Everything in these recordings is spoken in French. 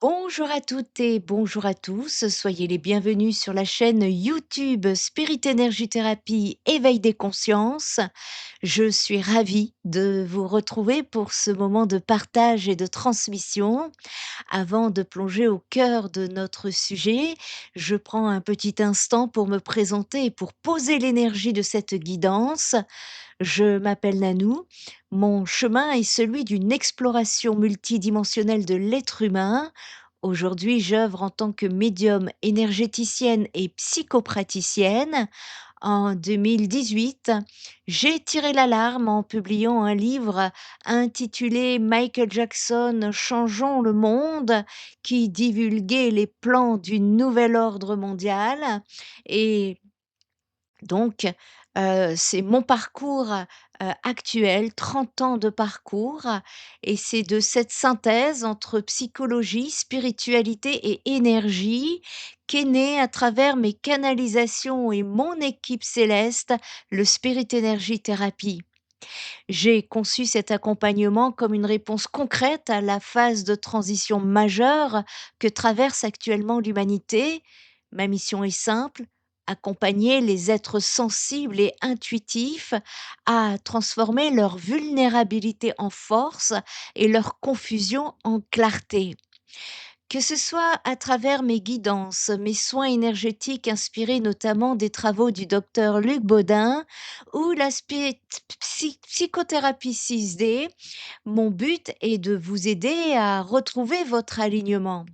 Bonjour à toutes et bonjour à tous, soyez les bienvenus sur la chaîne YouTube Spirit Energy Therapy Éveil des consciences. Je suis ravie de vous retrouver pour ce moment de partage et de transmission. Avant de plonger au cœur de notre sujet, je prends un petit instant pour me présenter et pour poser l'énergie de cette guidance. Je m'appelle Nanou. Mon chemin est celui d'une exploration multidimensionnelle de l'être humain. Aujourd'hui, j'œuvre en tant que médium énergéticienne et psychopraticienne. En 2018, j'ai tiré l'alarme en publiant un livre intitulé Michael Jackson Changeons le monde, qui divulguait les plans du nouvel ordre mondial. Et donc, c'est mon parcours, actuel, 30 ans de parcours, et c'est de cette synthèse entre psychologie, spiritualité et énergie qu'est né à travers mes canalisations et mon équipe céleste, le Spirit Energy Therapy. J'ai conçu cet accompagnement comme une réponse concrète à la phase de transition majeure que traverse actuellement l'humanité. Ma mission est simple, accompagner les êtres sensibles et intuitifs à transformer leur vulnérabilité en force et leur confusion en clarté. Que ce soit à travers mes guidances, mes soins énergétiques inspirés notamment des travaux du docteur Luc Baudin ou la psychothérapie 6D, mon but est de vous aider à retrouver votre alignement.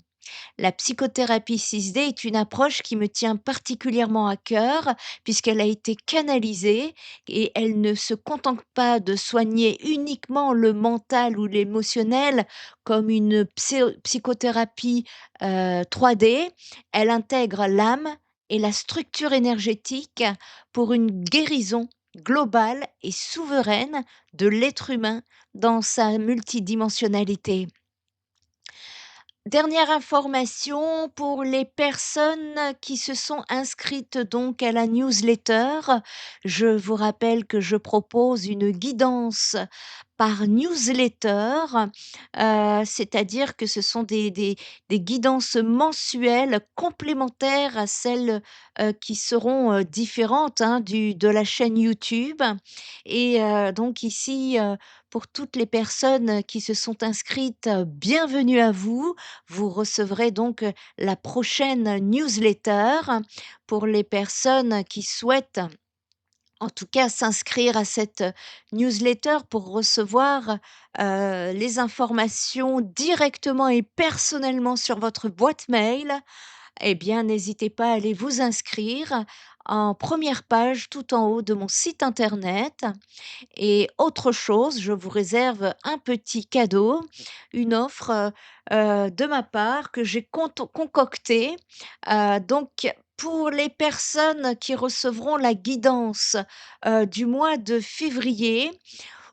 La psychothérapie 6D est une approche qui me tient particulièrement à cœur puisqu'elle a été canalisée et elle ne se contente pas de soigner uniquement le mental ou l'émotionnel comme une psychothérapie 3D. Elle intègre l'âme et la structure énergétique pour une guérison globale et souveraine de l'être humain dans sa multidimensionnalité. Dernière information pour les personnes qui se sont inscrites donc à la newsletter. Je vous rappelle que je propose une guidance par newsletter, c'est-à-dire que ce sont des guidances mensuelles complémentaires à celles, qui seront, différentes, hein, du de la chaîne YouTube. Et donc ici, pour toutes les personnes qui se sont inscrites, bienvenue à vous. Vous recevrez donc, la prochaine newsletter. Pour les personnes qui souhaitent, en tout cas, s'inscrire à cette newsletter pour recevoir, les informations directement et personnellement sur votre boîte mail, eh bien, n'hésitez pas à aller vous inscrire en première page tout en haut de mon site internet. Et autre chose, je vous réserve un petit cadeau, une offre, de ma part que j'ai concoctée. Donc pour les personnes qui recevront la guidance, du mois de février,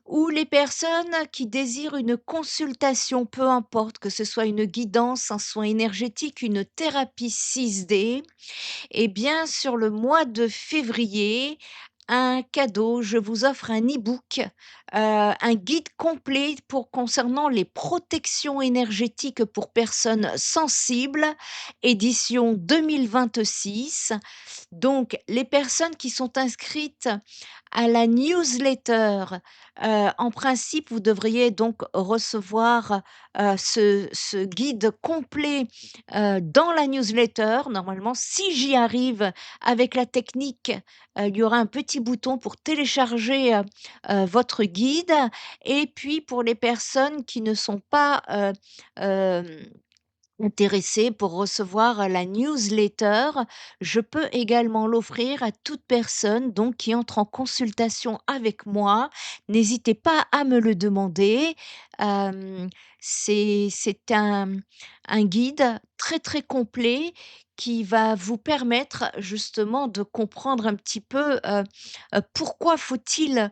ou les personnes qui désirent une consultation, peu importe, que ce soit une guidance, un soin énergétique, une thérapie 6D, eh bien, sur le mois de février, un cadeau, je vous offre un e-book, un guide complet pour concernant les protections énergétiques pour personnes sensibles, édition 2026. Donc les personnes qui sont inscrites à la newsletter, en principe, vous devriez donc recevoir, ce guide complet, dans la newsletter. Normalement, si j'y arrive avec la technique, il y aura un petit bouton pour télécharger, votre guide. Et puis pour les personnes qui ne sont pas, hem intéressé pour recevoir la newsletter, je peux également l'offrir à toute personne donc qui entre en consultation avec moi. N'hésitez pas à me le demander. Hem, c'est un guide très, très complet qui va vous permettre justement de comprendre un petit peu, pourquoi est-il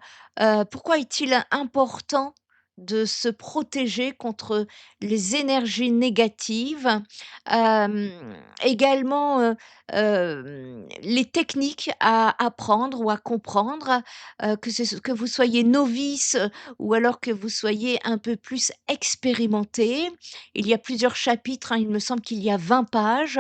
important de se protéger contre les énergies négatives. Hem, également, les techniques à apprendre ou à comprendre, que vous soyez novice, ou alors que vous soyez un peu plus expérimenté. Il y a plusieurs chapitres, hein, il me semble qu'il y a 20 pages.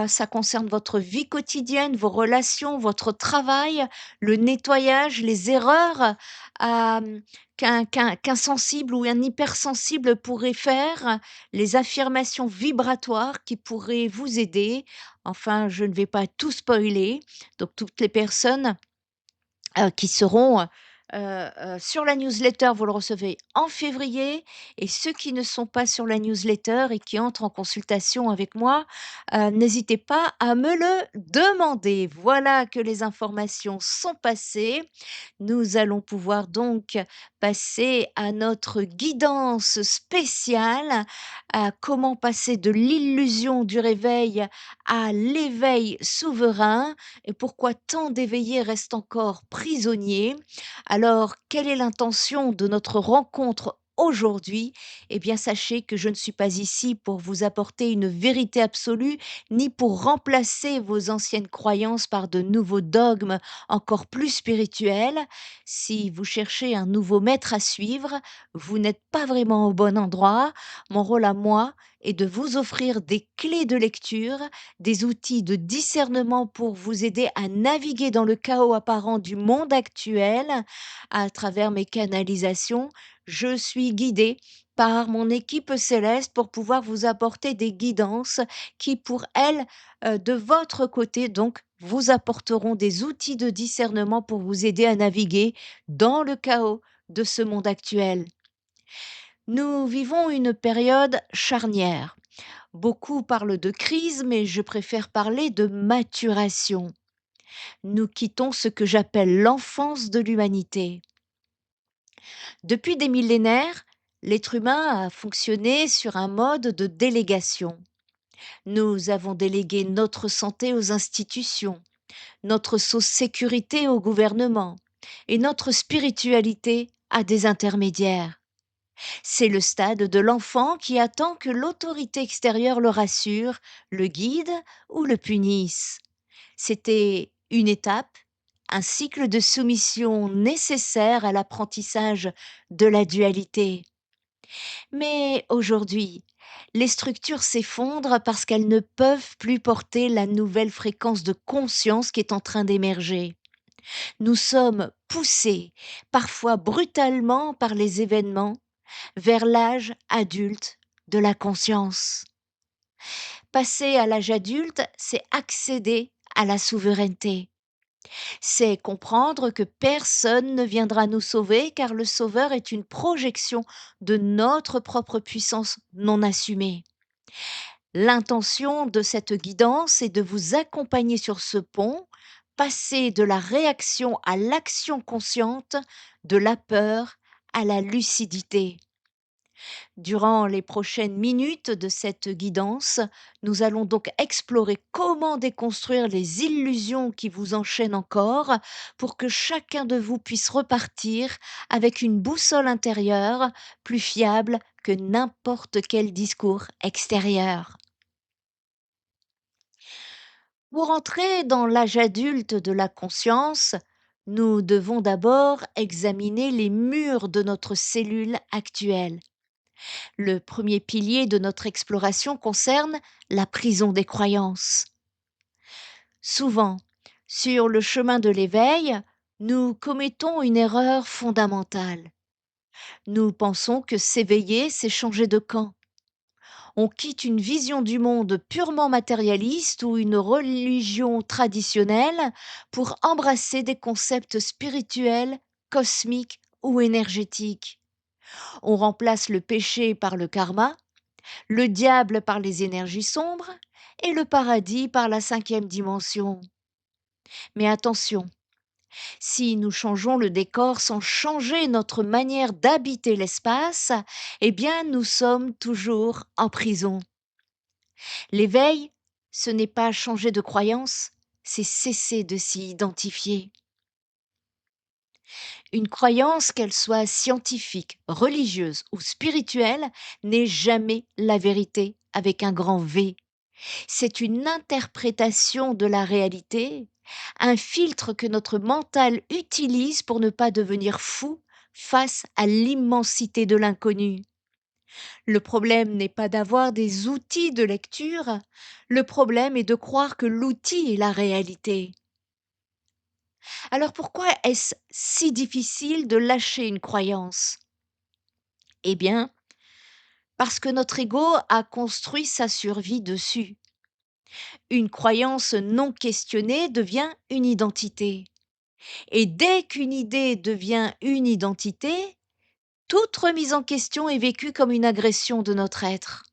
Ça concerne votre vie quotidienne, vos relations, votre travail, le nettoyage, les erreurs, hem, qu'un sensible ou un hypersensible pourrait faire, les affirmations vibratoires qui pourraient vous aider. Enfin, je ne vais pas tout spoiler, donc toutes les personnes qui seront, sur la newsletter, vous le recevez en février, et ceux qui ne sont pas sur la newsletter et qui entrent en consultation avec moi, n'hésitez pas à me le demander. Voilà que les informations sont passées. Nous allons pouvoir donc passer à notre guidance spéciale, à comment passer de l'illusion du réveil à l'éveil souverain, et pourquoi tant d'éveillés restent encore prisonniers. Alors, quelle est l'intention de notre rencontre aujourd'hui? Eh bien, sachez que je ne suis pas ici pour vous apporter une vérité absolue, ni pour remplacer vos anciennes croyances par de nouveaux dogmes encore plus spirituels. Si vous cherchez un nouveau maître à suivre, vous n'êtes pas vraiment au bon endroit. Mon rôle à moi est de vous offrir des clés de lecture, des outils de discernement pour vous aider à naviguer dans le chaos apparent du monde actuel. À travers mes canalisations, je suis guidée par mon équipe céleste pour pouvoir vous apporter des guidances qui, pour elles, de votre côté, donc, vous apporteront des outils de discernement pour vous aider à naviguer dans le chaos de ce monde actuel. Nous vivons une période charnière. Beaucoup parlent de crise, mais je préfère parler de maturation. Nous quittons ce que j'appelle l'enfance de l'humanité. Depuis des millénaires, l'être humain a fonctionné sur un mode de délégation. Nous avons délégué notre santé aux institutions, notre sécurité au gouvernement et notre spiritualité à des intermédiaires. C'est le stade de l'enfant qui attend que l'autorité extérieure le rassure, le guide ou le punisse. C'était une étape, un cycle de soumission nécessaire à l'apprentissage de la dualité. Mais aujourd'hui, les structures s'effondrent parce qu'elles ne peuvent plus porter la nouvelle fréquence de conscience qui est en train d'émerger. Nous sommes poussés, parfois brutalement par les événements, vers l'âge adulte de la conscience. Passer à l'âge adulte, c'est accéder à la souveraineté. C'est comprendre que personne ne viendra nous sauver car le sauveur est une projection de notre propre puissance non assumée. L'intention de cette guidance est de vous accompagner sur ce pont, passer de la réaction à l'action consciente, de la peur à la lucidité. Durant les prochaines minutes de cette guidance, nous allons donc explorer comment déconstruire les illusions qui vous enchaînent encore pour que chacun de vous puisse repartir avec une boussole intérieure plus fiable que n'importe quel discours extérieur. Pour entrer dans l'âge adulte de la conscience, nous devons d'abord examiner les murs de notre cellule actuelle. Le premier pilier de notre exploration concerne la prison des croyances. Souvent, sur le chemin de l'éveil, nous commettons une erreur fondamentale. Nous pensons que s'éveiller, c'est changer de camp. On quitte une vision du monde purement matérialiste ou une religion traditionnelle pour embrasser des concepts spirituels, cosmiques ou énergétiques. On remplace le péché par le karma, le diable par les énergies sombres et le paradis par la cinquième dimension. Mais attention, si nous changeons le décor sans changer notre manière d'habiter l'espace, eh bien nous sommes toujours en prison. L'éveil, ce n'est pas changer de croyance, c'est cesser de s'y identifier. Une croyance, qu'elle soit scientifique, religieuse ou spirituelle, n'est jamais la vérité avec un grand V. C'est une interprétation de la réalité, un filtre que notre mental utilise pour ne pas devenir fou face à l'immensité de l'inconnu. Le problème n'est pas d'avoir des outils de lecture, le problème est de croire que l'outil est la réalité. Alors pourquoi est-ce si difficile de lâcher une croyance? Eh bien, parce que notre ego a construit sa survie dessus. Une croyance non questionnée devient une identité. Et dès qu'une idée devient une identité, toute remise en question est vécue comme une agression de notre être.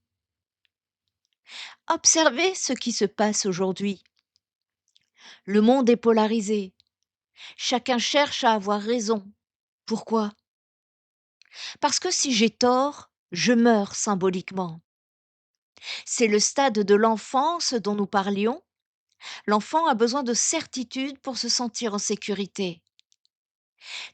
Observez ce qui se passe aujourd'hui. Le monde est polarisé. Chacun cherche à avoir raison. Pourquoi? Parce que si j'ai tort, je meurs symboliquement. C'est le stade de l'enfance dont nous parlions. L'enfant a besoin de certitude pour se sentir en sécurité.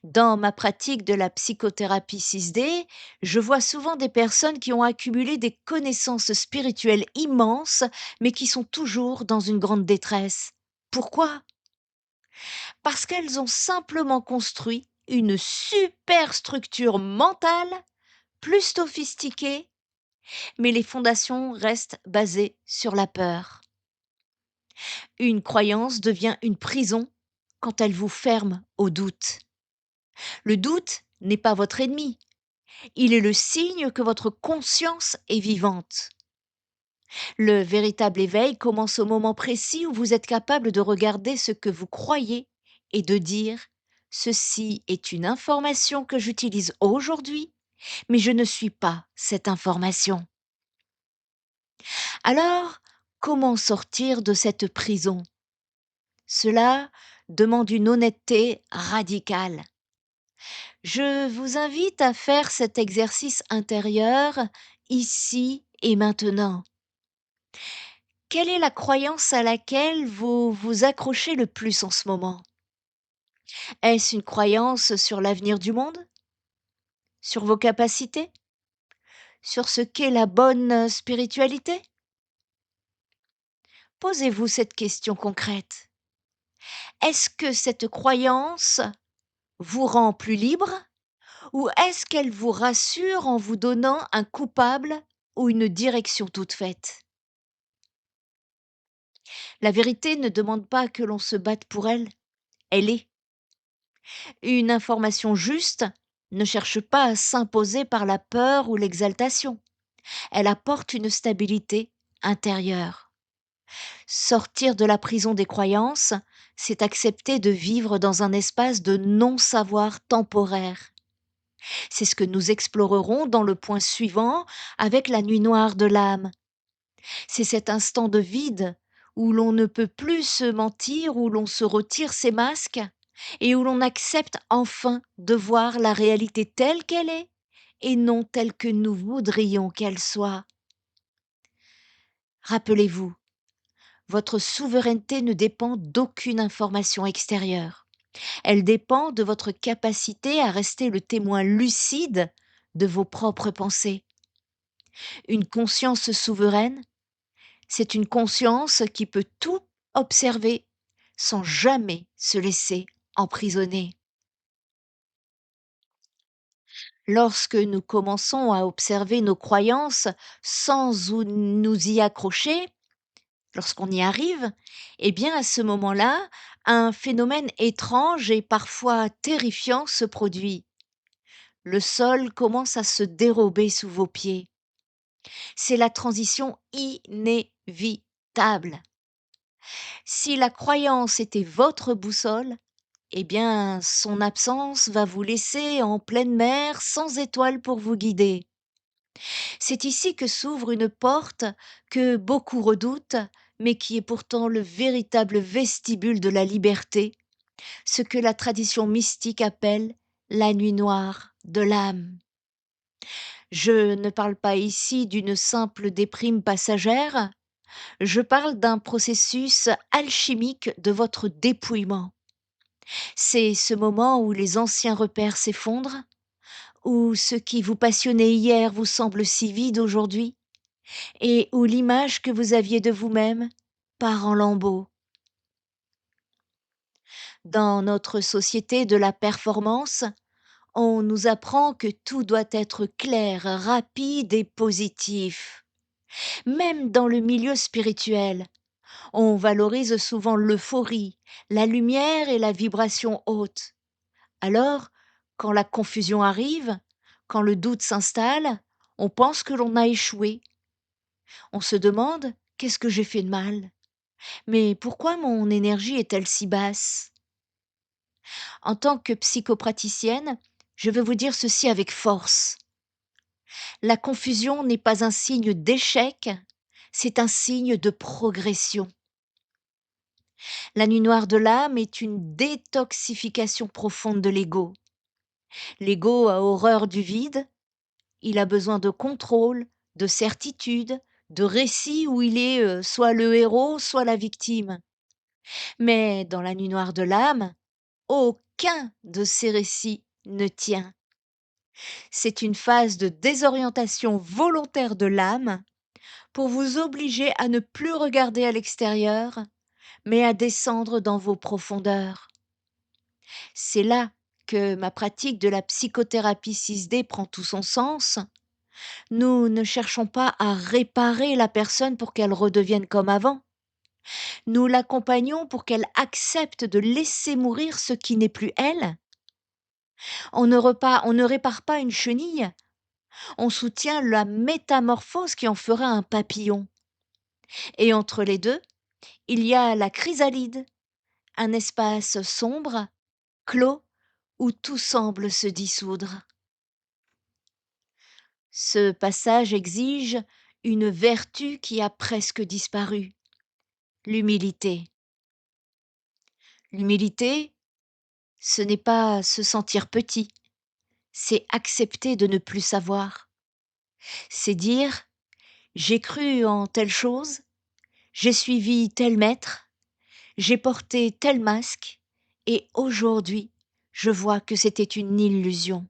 Dans ma pratique de la psychothérapie 6D, je vois souvent des personnes qui ont accumulé des connaissances spirituelles immenses, mais qui sont toujours dans une grande détresse. Pourquoi? Parce qu'elles ont simplement construit une super structure mentale, plus sophistiquée, mais les fondations restent basées sur la peur. Une croyance devient une prison quand elle vous ferme au doute. Le doute n'est pas votre ennemi, il est le signe que votre conscience est vivante. Le véritable éveil commence au moment précis où vous êtes capable de regarder ce que vous croyez et de dire: ceci est une information que j'utilise aujourd'hui, mais je ne suis pas cette information. Alors, comment sortir de cette prison? Cela demande une honnêteté radicale. Je vous invite à faire cet exercice intérieur ici et maintenant. Quelle est la croyance à laquelle vous vous accrochez le plus en ce moment? Est-ce une croyance sur l'avenir du monde? Sur vos capacités? Sur ce qu'est la bonne spiritualité? Posez-vous cette question concrète. Est-ce que cette croyance vous rend plus libre ou est-ce qu'elle vous rassure en vous donnant un coupable ou une direction toute faite? La vérité ne demande pas que l'on se batte pour elle, elle est. Une information juste ne cherche pas à s'imposer par la peur ou l'exaltation. Elle apporte une stabilité intérieure. Sortir de la prison des croyances, c'est accepter de vivre dans un espace de non-savoir temporaire. C'est ce que nous explorerons dans le point suivant avec la nuit noire de l'âme. C'est cet instant de vide où l'on ne peut plus se mentir, où l'on se retire ses masques et où l'on accepte enfin de voir la réalité telle qu'elle est et non telle que nous voudrions qu'elle soit. Rappelez-vous, votre souveraineté ne dépend d'aucune information extérieure. Elle dépend de votre capacité à rester le témoin lucide de vos propres pensées. Une conscience souveraine, c'est une conscience qui peut tout observer sans jamais se laisser emprisonner. Lorsque nous commençons à observer nos croyances sans nous y accrocher, lorsqu'on y arrive, eh bien à ce moment-là, un phénomène étrange et parfois terrifiant se produit. Le sol commence à se dérober sous vos pieds. C'est la transition inévitable. Si la croyance était votre boussole, eh bien, son absence va vous laisser en pleine mer sans étoiles pour vous guider. C'est ici que s'ouvre une porte que beaucoup redoutent, mais qui est pourtant le véritable vestibule de la liberté, ce que la tradition mystique appelle la nuit noire de l'âme. Je ne parle pas ici d'une simple déprime passagère, je parle d'un processus alchimique de votre dépouillement. C'est ce moment où les anciens repères s'effondrent, où ce qui vous passionnait hier vous semble si vide aujourd'hui, et où l'image que vous aviez de vous-même part en lambeaux. Dans notre société de la performance, on nous apprend que tout doit être clair, rapide et positif. Même dans le milieu spirituel, on valorise souvent l'euphorie, la lumière et la vibration haute. Alors, quand la confusion arrive, quand le doute s'installe, on pense que l'on a échoué. On se demande: qu'est-ce que j'ai fait de mal? Mais pourquoi mon énergie est-elle si basse? En tant que psychopraticienne, je veux vous dire ceci avec force. La confusion n'est pas un signe d'échec, c'est un signe de progression. La nuit noire de l'âme est une détoxification profonde de l'ego. L'ego a horreur du vide, il a besoin de contrôle, de certitude, de récits où il est soit le héros, soit la victime. Mais dans la nuit noire de l'âme, aucun de ces récits ne tient. C'est une phase de désorientation volontaire de l'âme pour vous obliger à ne plus regarder à l'extérieur, mais à descendre dans vos profondeurs. C'est là que ma pratique de la psychothérapie 6D prend tout son sens. Nous ne cherchons pas à réparer la personne pour qu'elle redevienne comme avant. Nous l'accompagnons pour qu'elle accepte de laisser mourir ce qui n'est plus elle. On ne répare pas une chenille, on soutient la métamorphose qui en fera un papillon. Et entre les deux, il y a la chrysalide, un espace sombre, clos, où tout semble se dissoudre. Ce passage exige une vertu qui a presque disparu, l'humilité. L'humilité, ce n'est pas se sentir petit, c'est accepter de ne plus savoir. C'est dire: j'ai cru en telle chose, j'ai suivi tel maître, j'ai porté tel masque, et aujourd'hui, je vois que c'était une illusion.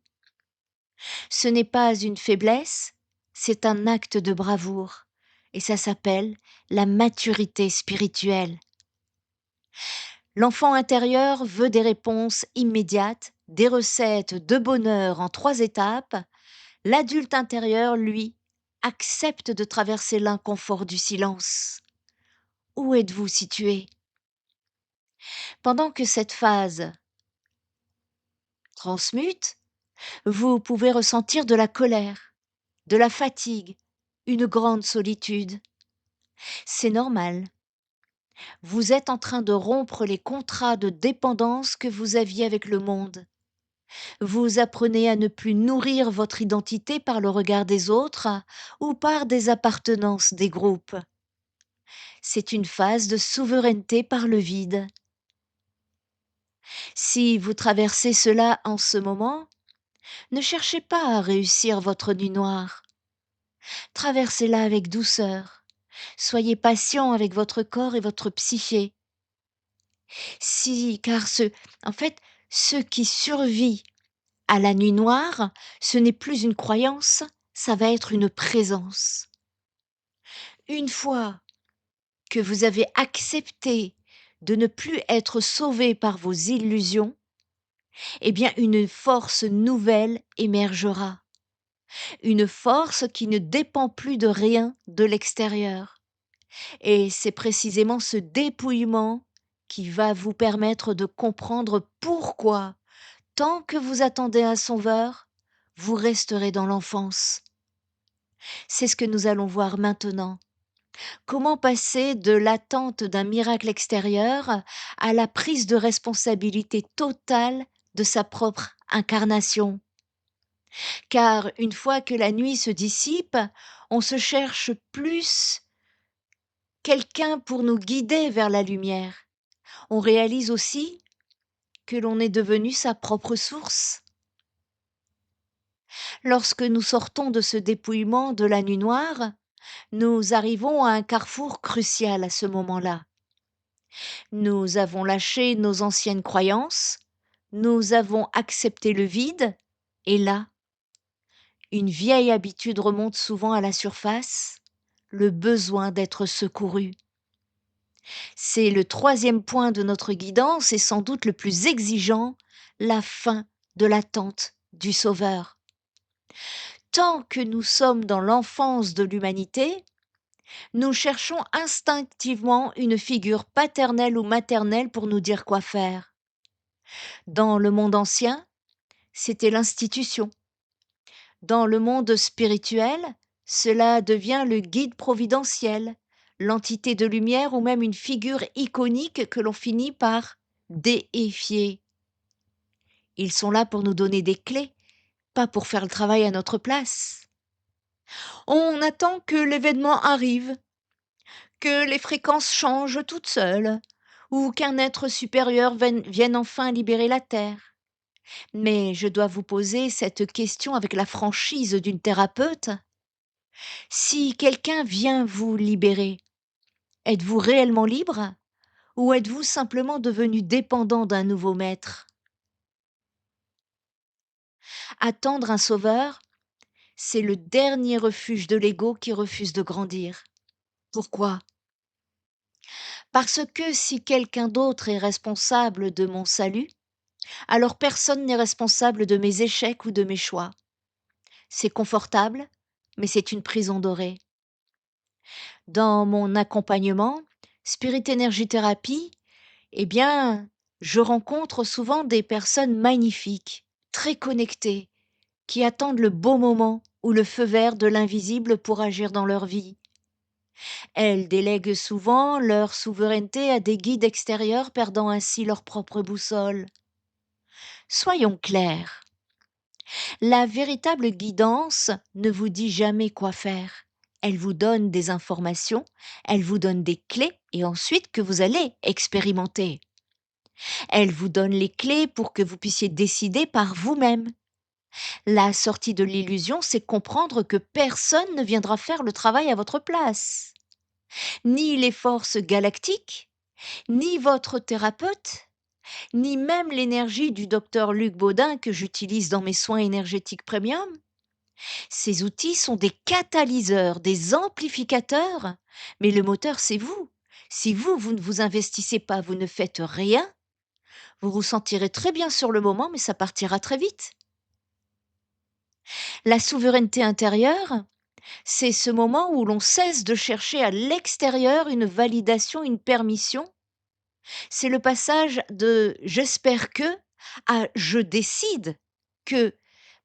Ce n'est pas une faiblesse, c'est un acte de bravoure, et ça s'appelle la maturité spirituelle. L'enfant intérieur veut des réponses immédiates, des recettes de bonheur en 3 étapes. L'adulte intérieur, lui, accepte de traverser l'inconfort du silence. Où êtes-vous situé? Pendant que cette phase transmute, vous pouvez ressentir de la colère, de la fatigue, une grande solitude. C'est normal. Vous êtes en train de rompre les contrats de dépendance que vous aviez avec le monde. Vous apprenez à ne plus nourrir votre identité par le regard des autres ou par des appartenances des groupes. C'est une phase de souveraineté par le vide. Si vous traversez cela en ce moment, ne cherchez pas à réussir votre nuit noire. Traversez-la avec douceur. Soyez patient avec votre corps et votre psyché. Si, car en fait, ce qui survit à la nuit noire, ce n'est plus une croyance, ça va être une présence. Une fois que vous avez accepté de ne plus être sauvé par vos illusions, eh bien une force nouvelle émergera. Une force qui ne dépend plus de rien de l'extérieur. Et c'est précisément ce dépouillement qui va vous permettre de comprendre pourquoi, tant que vous attendez un sauveur, vous resterez dans l'enfance. C'est ce que nous allons voir maintenant. Comment passer de l'attente d'un miracle extérieur à la prise de responsabilité totale de sa propre incarnation? Car une fois que la nuit se dissipe, on se cherche plus quelqu'un pour nous guider vers la lumière. On réalise aussi que l'on est devenu sa propre source. Lorsque nous sortons de ce dépouillement de la nuit noire, nous arrivons à un carrefour crucial à ce moment-là. Nous avons lâché nos anciennes croyances, nous avons accepté le vide, et là, une vieille habitude remonte souvent à la surface, le besoin d'être secouru. C'est le troisième point de notre guidance et sans doute le plus exigeant, la fin de l'attente du Sauveur. Tant que nous sommes dans l'enfance de l'humanité, nous cherchons instinctivement une figure paternelle ou maternelle pour nous dire quoi faire. Dans le monde ancien, c'était l'institution. Dans le monde spirituel, cela devient le guide providentiel, l'entité de lumière ou même une figure iconique que l'on finit par déifier. Ils sont là pour nous donner des clés, pas pour faire le travail à notre place. On attend que l'événement arrive, que les fréquences changent toutes seules, ou qu'un être supérieur vienne enfin libérer la Terre. Mais je dois vous poser cette question avec la franchise d'une thérapeute. Si quelqu'un vient vous libérer, êtes-vous réellement libre ou êtes-vous simplement devenu dépendant d'un nouveau maître? Attendre un sauveur, c'est le dernier refuge de l'ego qui refuse de grandir. Pourquoi? Parce que si quelqu'un d'autre est responsable de mon salut, alors personne n'est responsable de mes échecs ou de mes choix. C'est confortable, mais c'est une prison dorée. Dans mon accompagnement, Spirit Energy Therapy, eh bien, je rencontre souvent des personnes magnifiques, très connectées, qui attendent le beau moment ou le feu vert de l'invisible pour agir dans leur vie. Elles délèguent souvent leur souveraineté à des guides extérieurs, perdant ainsi leur propre boussole. Soyons clairs, la véritable guidance ne vous dit jamais quoi faire. Elle vous donne des informations, elle vous donne des clés et ensuite que vous allez expérimenter. Elle vous donne les clés pour que vous puissiez décider par vous-même. La sortie de l'illusion, c'est comprendre que personne ne viendra faire le travail à votre place. Ni les forces galactiques, ni votre thérapeute, ni même l'énergie du docteur Luc Baudin que j'utilise dans mes soins énergétiques premium. Ces outils sont des catalyseurs, des amplificateurs, mais le moteur, c'est vous. Si vous, vous ne vous investissez pas, vous ne faites rien, vous vous sentirez très bien sur le moment, mais ça partira très vite. La souveraineté intérieure, c'est ce moment où l'on cesse de chercher à l'extérieur une validation, une permission. C'est le passage de «j'espère que» à «je décide que».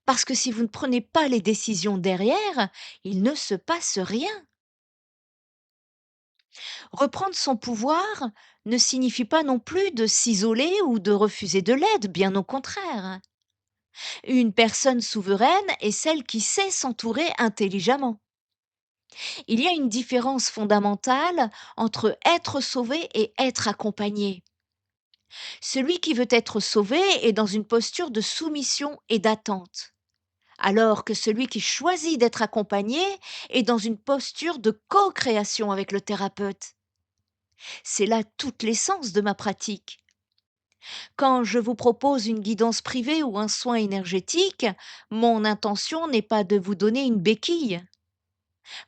Parce que si vous ne prenez pas les décisions derrière, il ne se passe rien. Reprendre son pouvoir ne signifie pas non plus de s'isoler ou de refuser de l'aide, bien au contraire. Une personne souveraine est celle qui sait s'entourer intelligemment. Il y a une différence fondamentale entre être sauvé et être accompagné. Celui qui veut être sauvé est dans une posture de soumission et d'attente, alors que celui qui choisit d'être accompagné est dans une posture de co-création avec le thérapeute. C'est là toute l'essence de ma pratique. Quand je vous propose une guidance privée ou un soin énergétique, mon intention n'est pas de vous donner une béquille.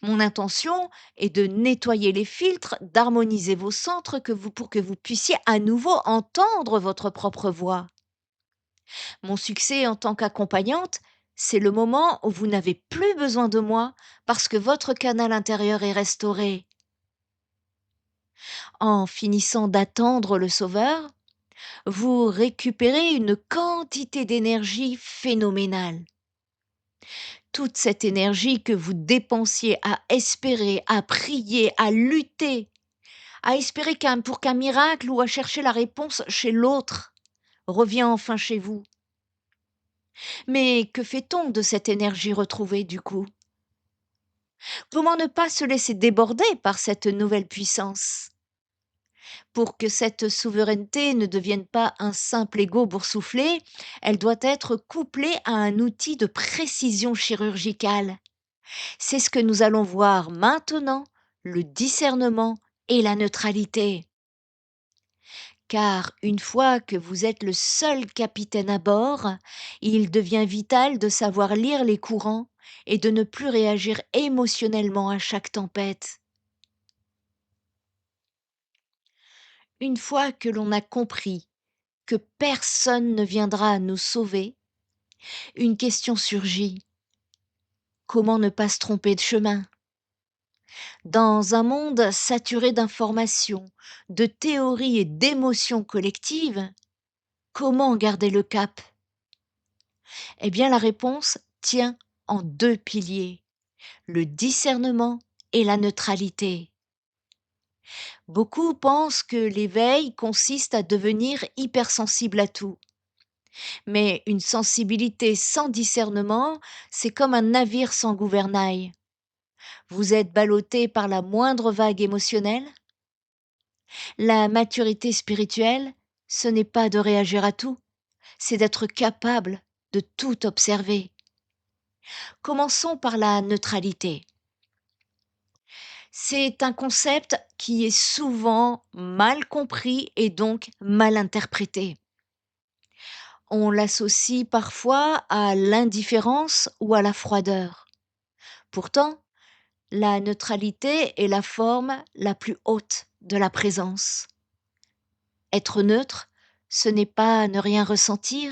Mon intention est de nettoyer les filtres, d'harmoniser vos centres pour que vous puissiez à nouveau entendre votre propre voix. Mon succès en tant qu'accompagnante, c'est le moment où vous n'avez plus besoin de moi parce que votre canal intérieur est restauré. En finissant d'attendre le Sauveur, vous récupérez une quantité d'énergie phénoménale. Toute cette énergie que vous dépensiez à espérer, à prier, à lutter, à espérer pour qu'un miracle ou à chercher la réponse chez l'autre, revient enfin chez vous. Mais que fait-on de cette énergie retrouvée du coup? Comment ne pas se laisser déborder par cette nouvelle puissance? Pour que cette souveraineté ne devienne pas un simple ego boursouflé, elle doit être couplée à un outil de précision chirurgicale. C'est ce que nous allons voir maintenant, le discernement et la neutralité. car une fois que vous êtes le seul capitaine à bord, il devient vital de savoir lire les courants et de ne plus réagir émotionnellement à chaque tempête. Une fois que l'on a compris que personne ne viendra nous sauver, une question surgit. Comment ne pas se tromper de chemin? Dans un monde saturé d'informations, de théories et d'émotions collectives, comment garder le cap? Eh bien, la réponse tient en deux piliers, le discernement et la neutralité. Beaucoup pensent que l'éveil consiste à devenir hypersensible à tout. Mais une sensibilité sans discernement, c'est comme un navire sans gouvernail. Vous êtes ballotté par la moindre vague émotionnelle. La maturité spirituelle, ce n'est pas de réagir à tout, c'est d'être capable de tout observer. Commençons par la neutralité. C'est un concept qui est souvent mal compris et donc mal interprété. On l'associe parfois à l'indifférence ou à la froideur. Pourtant, la neutralité est la forme la plus haute de la présence. Être neutre, ce n'est pas ne rien ressentir,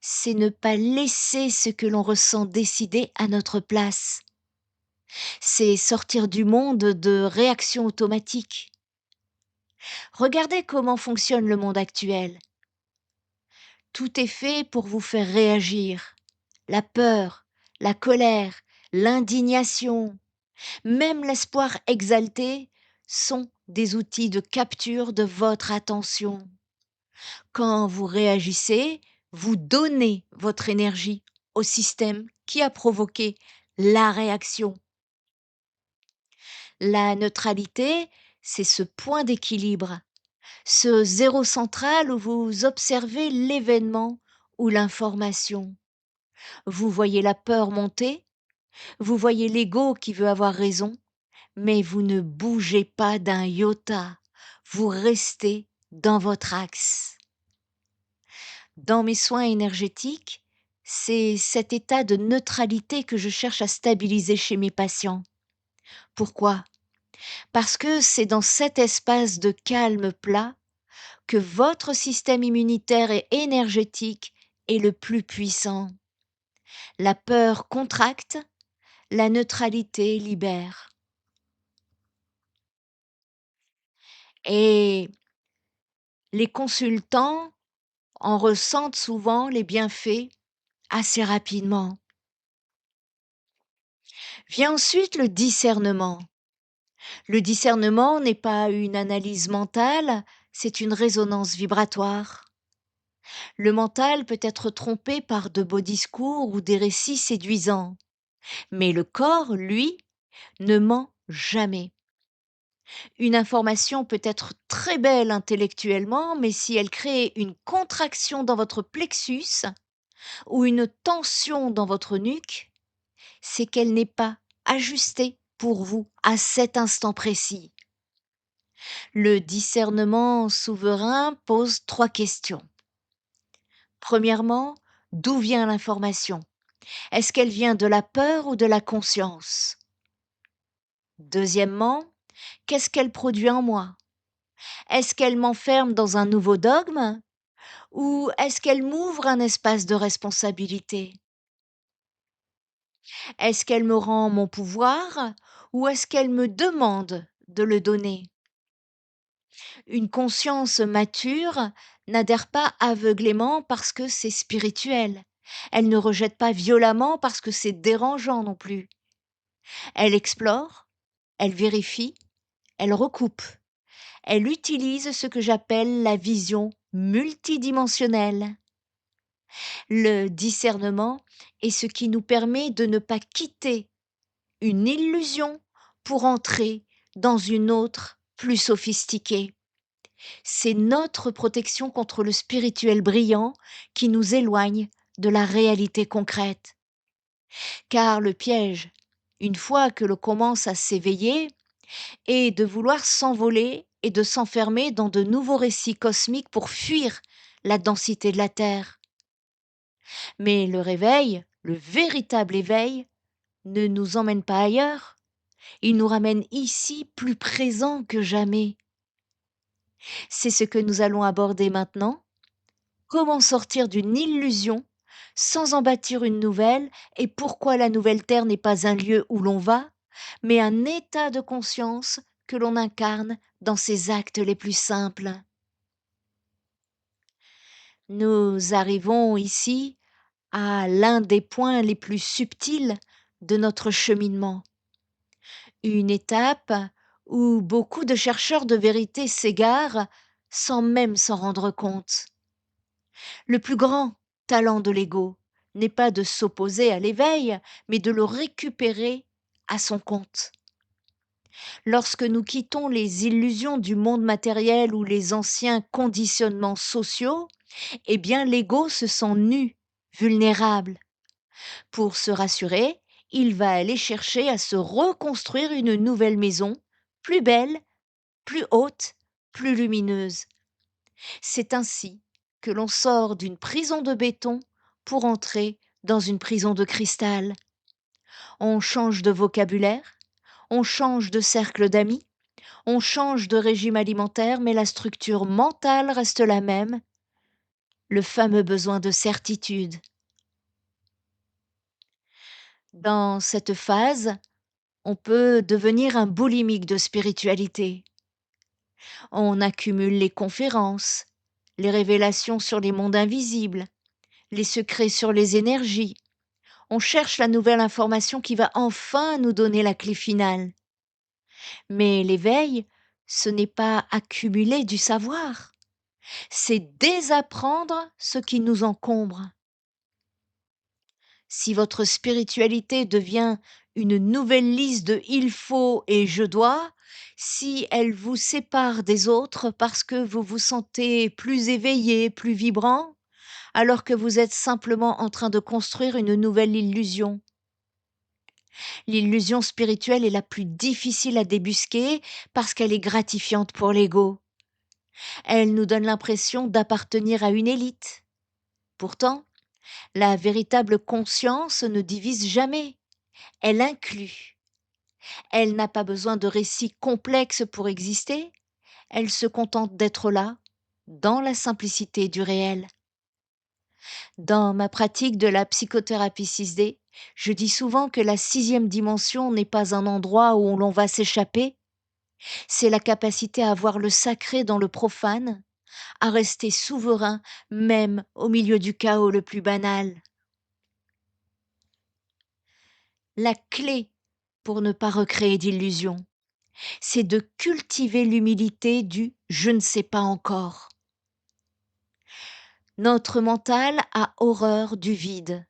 c'est ne pas laisser ce que l'on ressent décider à notre place. C'est sortir du monde de réactions automatiques. Regardez comment fonctionne le monde actuel. Tout est fait pour vous faire réagir. La peur, la colère, l'indignation, même l'espoir exalté sont des outils de capture de votre attention. Quand vous réagissez, vous donnez votre énergie au système qui a provoqué la réaction. La neutralité, c'est ce point d'équilibre, ce zéro central où vous observez l'événement ou l'information. Vous voyez la peur monter, vous voyez l'ego qui veut avoir raison, mais vous ne bougez pas d'un iota, vous restez dans votre axe. Dans mes soins énergétiques, c'est cet état de neutralité que je cherche à stabiliser chez mes patients. Pourquoi? Parce que c'est dans cet espace de calme plat que votre système immunitaire et énergétique est le plus puissant. La peur contracte, la neutralité libère. Et les consultants en ressentent souvent les bienfaits assez rapidement. Vient ensuite le discernement. Le discernement n'est pas une analyse mentale, c'est une résonance vibratoire. Le mental peut être trompé par de beaux discours ou des récits séduisants, mais le corps, lui, ne ment jamais. Une information peut être très belle intellectuellement, mais si elle crée une contraction dans votre plexus ou une tension dans votre nuque, c'est qu'elle n'est pas ajustée pour vous à cet instant précis. Le discernement souverain pose trois questions. Premièrement, d'où vient l'information? Est-ce qu'elle vient de la peur ou de la conscience? Deuxièmement, qu'est-ce qu'elle produit en moi? Est-ce qu'elle m'enferme dans un nouveau dogme ou est-ce qu'elle m'ouvre un espace de responsabilité? Est-ce qu'elle me rend mon pouvoir ou est-ce qu'elle me demande de le donner? Une conscience mature n'adhère pas aveuglément parce que c'est spirituel. Elle ne rejette pas violemment parce que c'est dérangeant non plus. Elle explore, elle vérifie, elle recoupe. Elle utilise ce que j'appelle la vision multidimensionnelle. Le discernement est ce qui nous permet de ne pas quitter une illusion pour entrer dans une autre plus sophistiquée. C'est notre protection contre le spirituel brillant qui nous éloigne de la réalité concrète. Car le piège, une fois que l'on commence à s'éveiller, est de vouloir s'envoler et de s'enfermer dans de nouveaux récits cosmiques pour fuir la densité de la Terre. Mais le réveil, le véritable éveil, ne nous emmène pas ailleurs. Il nous ramène ici plus présents que jamais. C'est ce que nous allons aborder maintenant. Comment sortir d'une illusion sans en bâtir une nouvelle et pourquoi la nouvelle Terre n'est pas un lieu où l'on va, mais un état de conscience que l'on incarne dans ses actes les plus simples. Nous arrivons ici à l'un des points les plus subtils de notre cheminement. Une étape où beaucoup de chercheurs de vérité s'égarent sans même s'en rendre compte. Le plus grand talent de l'ego n'est pas de s'opposer à l'éveil, mais de le récupérer à son compte. Lorsque nous quittons les illusions du monde matériel ou les anciens conditionnements sociaux, eh bien l'ego se sent nu, vulnérable. Pour se rassurer, il va aller chercher à se reconstruire une nouvelle maison, plus belle, plus haute, plus lumineuse. C'est ainsi que l'on sort d'une prison de béton pour entrer dans une prison de cristal. On change de vocabulaire, on change de cercle d'amis, on change de régime alimentaire, mais la structure mentale reste la même, le fameux besoin de certitude. Dans cette phase, on peut devenir un boulimique de spiritualité. On accumule les conférences, les révélations sur les mondes invisibles, les secrets sur les énergies. On cherche la nouvelle information qui va enfin nous donner la clé finale. Mais l'éveil, ce n'est pas accumuler du savoir, c'est désapprendre ce qui nous encombre. Si votre spiritualité devient une nouvelle liste de il faut et je dois, si elle vous sépare des autres parce que vous vous sentez plus éveillé, plus vibrant, alors que vous êtes simplement en train de construire une nouvelle illusion. L'illusion spirituelle est la plus difficile à débusquer parce qu'elle est gratifiante pour l'ego. Elle nous donne l'impression d'appartenir à une élite. Pourtant, la véritable conscience ne divise jamais, elle inclut. Elle n'a pas besoin de récits complexes pour exister, elle se contente d'être là, dans la simplicité du réel. Dans ma pratique de la psychothérapie 6D, je dis souvent que la sixième dimension n'est pas un endroit où l'on va s'échapper, c'est la capacité à voir le sacré dans le profane, à rester souverain même au milieu du chaos le plus banal. La clé pour ne pas recréer d'illusions, c'est de cultiver l'humilité du je ne sais pas encore. Notre mental a horreur du vide.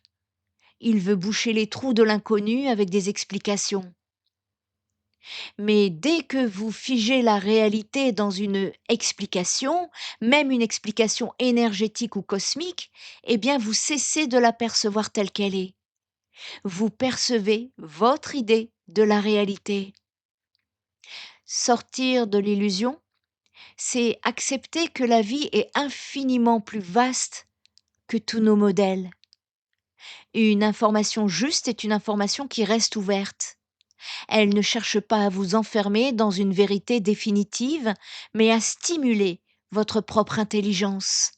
Il veut boucher les trous de l'inconnu avec des explications. Mais dès que vous figez la réalité dans une explication, même une explication énergétique ou cosmique, eh bien vous cessez de la percevoir telle qu'elle est. Vous percevez votre idée de la réalité. Sortir de l'illusion, c'est accepter que la vie est infiniment plus vaste que tous nos modèles. Une information juste est une information qui reste ouverte. Elle ne cherche pas à vous enfermer dans une vérité définitive, mais à stimuler votre propre intelligence.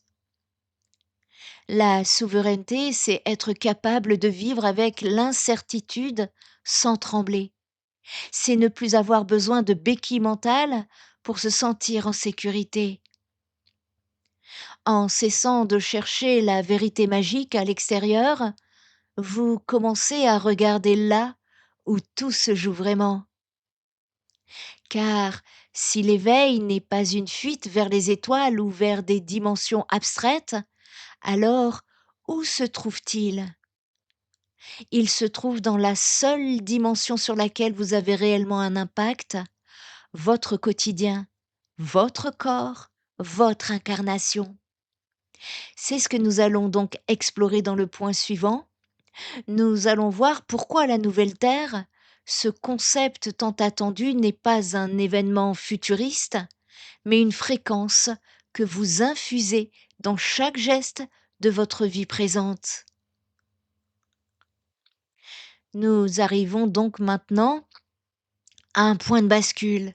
La souveraineté, c'est être capable de vivre avec l'incertitude sans trembler. C'est ne plus avoir besoin de béquilles mentales pour se sentir en sécurité. En cessant de chercher la vérité magique à l'extérieur, vous commencez à regarder là où tout se joue vraiment. Car si l'éveil n'est pas une fuite vers les étoiles ou vers des dimensions abstraites, alors où se trouve-t-il? Il se trouve dans la seule dimension sur laquelle vous avez réellement un impact, votre quotidien, votre corps, votre incarnation. C'est ce que nous allons donc explorer dans le point suivant. Nous allons voir pourquoi la nouvelle Terre, ce concept tant attendu, n'est pas un événement futuriste, mais une fréquence que vous infusez dans chaque geste de votre vie présente. Nous arrivons donc maintenant à un point de bascule.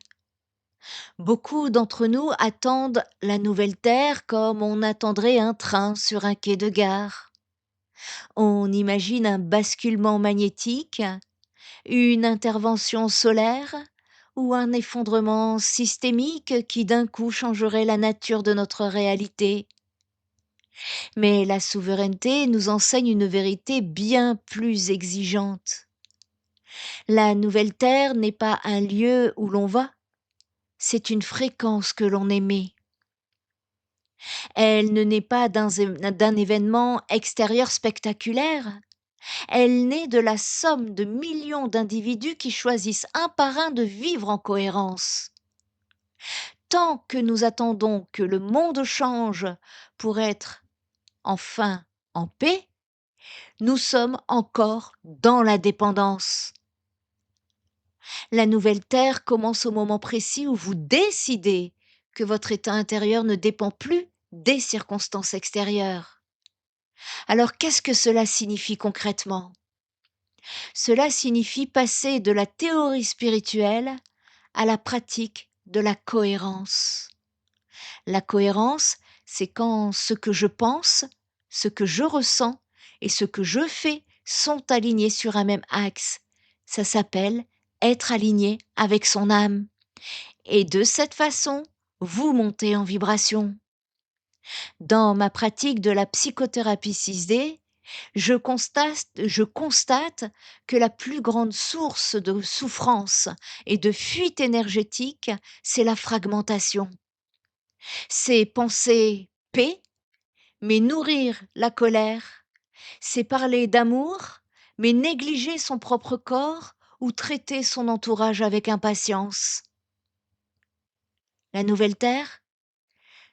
Beaucoup d'entre nous attendent la nouvelle Terre comme on attendrait un train sur un quai de gare. On imagine un basculement magnétique, une intervention solaire ou un effondrement systémique qui d'un coup changerait la nature de notre réalité. Mais la souveraineté nous enseigne une vérité bien plus exigeante. La nouvelle Terre n'est pas un lieu où l'on va, c'est une fréquence que l'on émet. Elle ne naît pas d'un événement extérieur spectaculaire, elle naît de la somme de millions d'individus qui choisissent un par un de vivre en cohérence. Tant que nous attendons que le monde change pour être enfin en paix, nous sommes encore dans la dépendance. La nouvelle Terre commence au moment précis où vous décidez que votre état intérieur ne dépend plus des circonstances extérieures. Alors qu'est-ce que cela signifie concrètement? Cela signifie passer de la théorie spirituelle à la pratique de la cohérence. La cohérence, c'est quand ce que je pense, ce que je ressens et ce que je fais sont alignés sur un même axe. Ça s'appelle être aligné avec son âme. Et de cette façon, vous montez en vibration. Dans ma pratique de la psychothérapie 6D, je constate que la plus grande source de souffrance et de fuite énergétique, c'est la fragmentation. C'est penser paix, mais nourrir la colère. C'est parler d'amour, mais négliger son propre corps ou traiter son entourage avec impatience. La nouvelle Terre,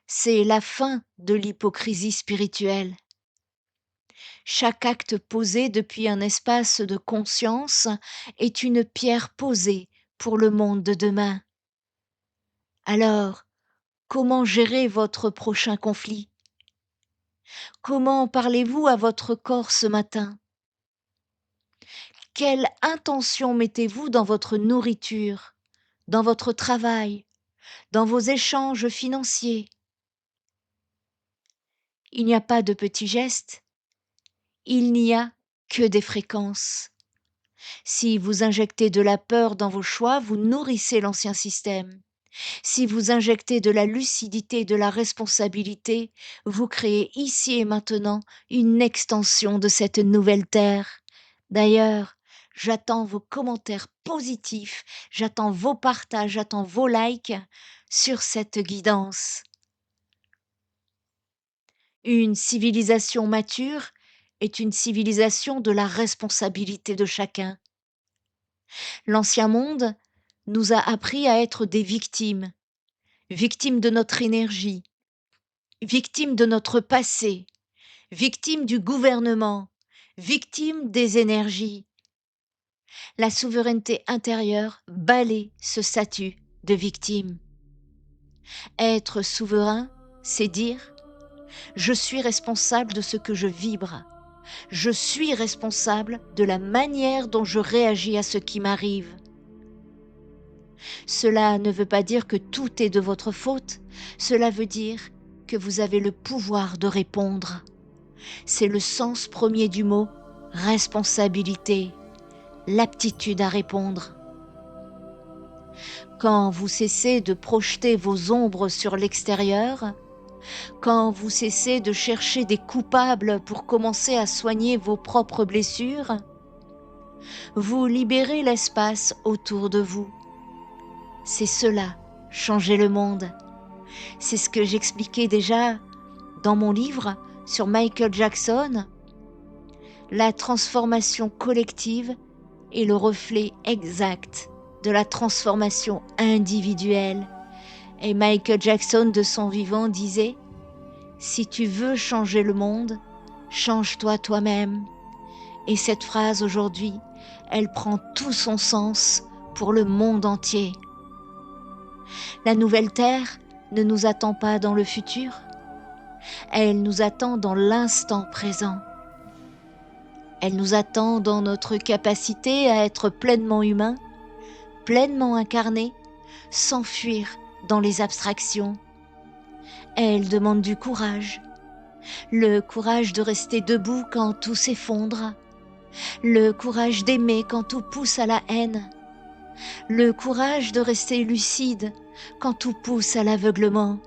c'est la fin de l'hypocrisie spirituelle. Chaque acte posé depuis un espace de conscience est une pierre posée pour le monde de demain. Alors, comment gérer votre prochain conflit? Comment parlez-vous à votre corps ce matin? Quelle intention mettez-vous dans votre nourriture, dans votre travail, dans vos échanges financiers? Il n'y a pas de petits gestes, il n'y a que des fréquences. Si vous injectez de la peur dans vos choix, vous nourrissez l'ancien système. Si vous injectez de la lucidité et de la responsabilité, vous créez ici et maintenant une extension de cette nouvelle Terre. D'ailleurs, j'attends vos commentaires positifs, j'attends vos partages, j'attends vos likes sur cette guidance. Une civilisation mature est une civilisation de la responsabilité de chacun. L'ancien monde nous a appris à être des victimes, victimes de notre énergie, victimes de notre passé, victimes du gouvernement, victimes des énergies. La souveraineté intérieure balaie ce statut de victime. Être souverain, c'est dire je suis responsable de ce que je vibre. Je suis responsable de la manière dont je réagis à ce qui m'arrive. Cela ne veut pas dire que tout est de votre faute, cela veut dire que vous avez le pouvoir de répondre. C'est le sens premier du mot responsabilité, l'aptitude à répondre. Quand vous cessez de projeter vos ombres sur l'extérieur, quand vous cessez de chercher des coupables pour commencer à soigner vos propres blessures, vous libérez l'espace autour de vous. C'est cela, changer le monde. C'est ce que j'expliquais déjà dans mon livre sur Michael Jackson. La transformation collective est le reflet exact de la transformation individuelle. Et Michael Jackson, de son vivant, disait « Si tu veux changer le monde, change-toi toi-même ». Et cette phrase aujourd'hui, elle prend tout son sens pour le monde entier. La nouvelle Terre ne nous attend pas dans le futur, elle nous attend dans l'instant présent. Elle nous attend dans notre capacité à être pleinement humain, pleinement incarné, sans fuir dans les abstractions. Elle demande du courage, le courage de rester debout quand tout s'effondre, le courage d'aimer quand tout pousse à la haine, le courage de rester lucide quand tout pousse à l'aveuglement.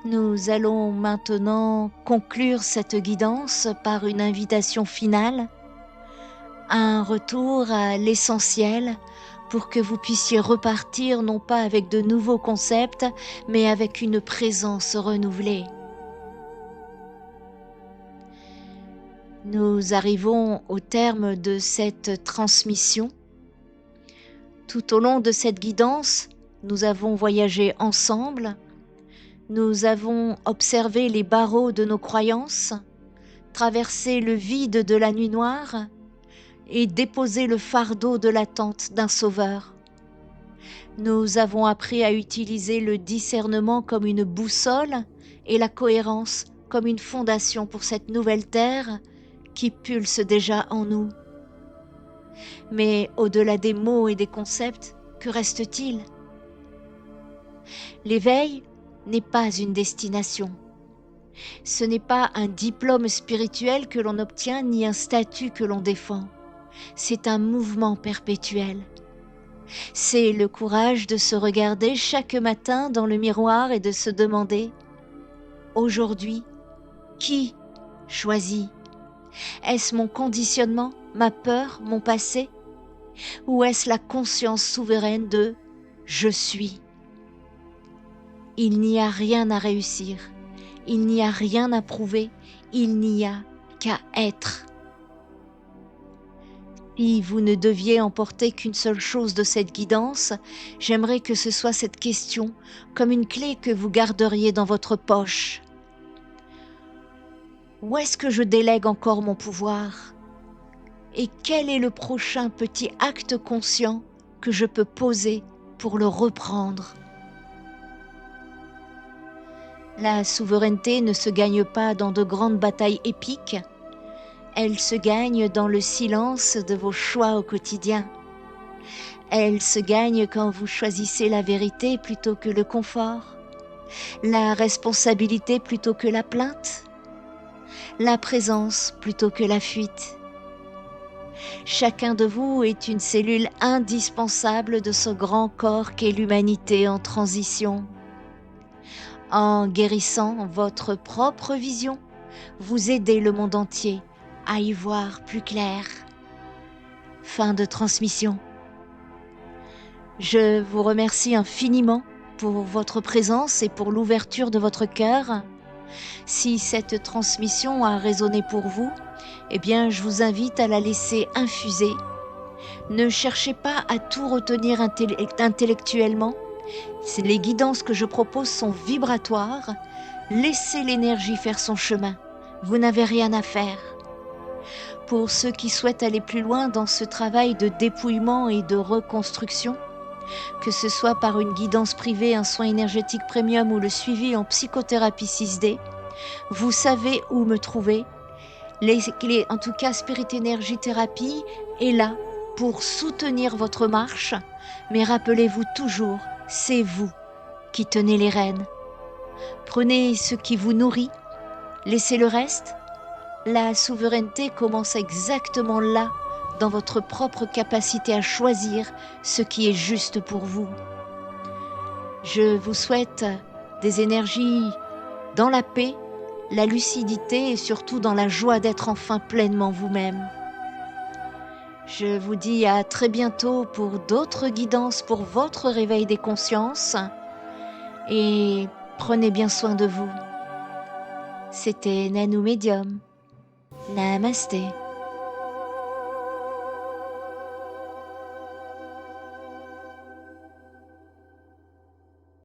Nous allons maintenant conclure cette guidance par une invitation finale, un retour à l'essentiel pour que vous puissiez repartir non pas avec de nouveaux concepts, mais avec une présence renouvelée. Nous arrivons au terme de cette transmission. Tout au long de cette guidance, nous avons voyagé ensemble, nous avons observé les barreaux de nos croyances, traversé le vide de la nuit noire et déposé le fardeau de l'attente d'un sauveur. Nous avons appris à utiliser le discernement comme une boussole et la cohérence comme une fondation pour cette nouvelle terre qui pulse déjà en nous. Mais au-delà des mots et des concepts, que reste-t-il? L'éveil n'est pas une destination. Ce n'est pas un diplôme spirituel que l'on obtient ni un statut que l'on défend. C'est un mouvement perpétuel. C'est le courage de se regarder chaque matin dans le miroir et de se demander « Aujourd'hui, qui choisit ? Est-ce mon conditionnement, ma peur, mon passé ? Ou est-ce la conscience souveraine de « Je suis ». Il n'y a rien à réussir, il n'y a rien à prouver, il n'y a qu'à être. Si vous ne deviez emporter qu'une seule chose de cette guidance, j'aimerais que ce soit cette question, comme une clé que vous garderiez dans votre poche. Où est-ce que je délègue encore mon pouvoir ? Et quel est le prochain petit acte conscient que je peux poser pour le reprendre ? La souveraineté ne se gagne pas dans de grandes batailles épiques, elle se gagne dans le silence de vos choix au quotidien. Elle se gagne quand vous choisissez la vérité plutôt que le confort, la responsabilité plutôt que la plainte, la présence plutôt que la fuite. Chacun de vous est une cellule indispensable de ce grand corps qu'est l'humanité en transition. En guérissant votre propre vision, vous aidez le monde entier à y voir plus clair. Fin de transmission. Je vous remercie infiniment pour votre présence et pour l'ouverture de votre cœur. Si cette transmission a résonné pour vous, eh bien, je vous invite à la laisser infuser. Ne cherchez pas à tout retenir intellectuellement. Les guidances que je propose sont vibratoires. Laissez l'énergie faire son chemin. Vous n'avez rien à faire. Pour ceux qui souhaitent aller plus loin dans ce travail de dépouillement et de reconstruction, que ce soit par une guidance privée, un soin énergétique premium ou le suivi en psychothérapie 6D, vous savez où me trouver. En tout cas, Spirit Energy Therapy est là pour soutenir votre marche, mais rappelez-vous toujours, c'est vous qui tenez les rênes. Prenez ce qui vous nourrit, laissez le reste. La souveraineté commence exactement là, dans votre propre capacité à choisir ce qui est juste pour vous. Je vous souhaite des énergies dans la paix, la lucidité et surtout dans la joie d'être enfin pleinement vous-même. Je vous dis à très bientôt pour d'autres guidances pour votre réveil des consciences et prenez bien soin de vous. C'était Nanou Médium. Namasté.